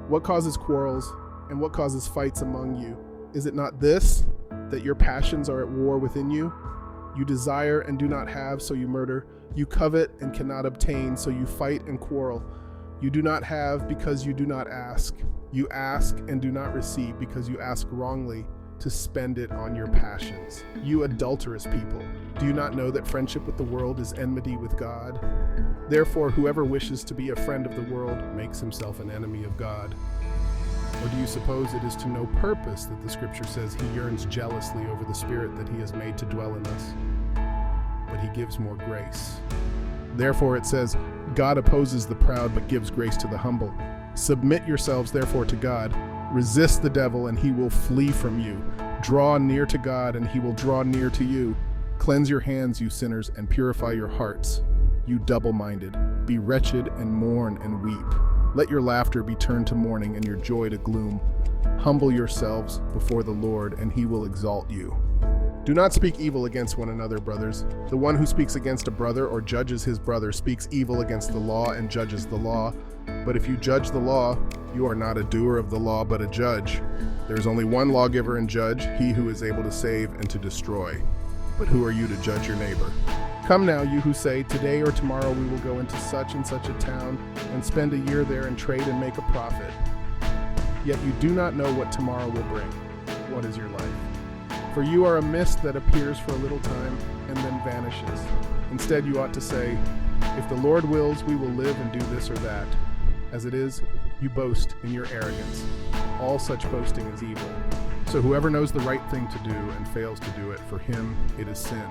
What causes quarrels and what causes fights among you? Is it not this, that your passions are at war within you? You desire and do not have, so you murder. You covet and cannot obtain, so you fight and quarrel. You do not have because you do not ask. You ask and do not receive because you ask wrongly, to spend it on your passions. You adulterous people, do you not know that friendship with the world is enmity with God? Therefore, whoever wishes to be a friend of the world makes himself an enemy of God. Or do you suppose it is to no purpose that the scripture says he yearns jealously over the Spirit that he has made to dwell in us? But he gives more grace. Therefore it says, God opposes the proud but gives grace to the humble. Submit yourselves therefore to God. Resist the devil and he will flee from you. Draw near to God and he will draw near to you. Cleanse your hands, you sinners, and purify your hearts, you double-minded. Be wretched and mourn and weep. Let your laughter be turned to mourning and your joy to gloom. Humble yourselves before the Lord and he will exalt you. Do not speak evil against one another, brothers. The one who speaks against a brother or judges his brother speaks evil against the law and judges the law. But if you judge the law, you are not a doer of the law, but a judge. There is only one lawgiver and judge, he who is able to save and to destroy. But who are you to judge your neighbor? Come now, you who say, today or tomorrow we will go into such and such a town and spend a year there and trade and make a profit. Yet you do not know what tomorrow will bring. What is your life? For you are a mist that appears for a little time and then vanishes. Instead, you ought to say, if the Lord wills, we will live and do this or that. As it is, you boast in your arrogance. All such boasting is evil. So whoever knows the right thing to do and fails to do it, for him it is sin.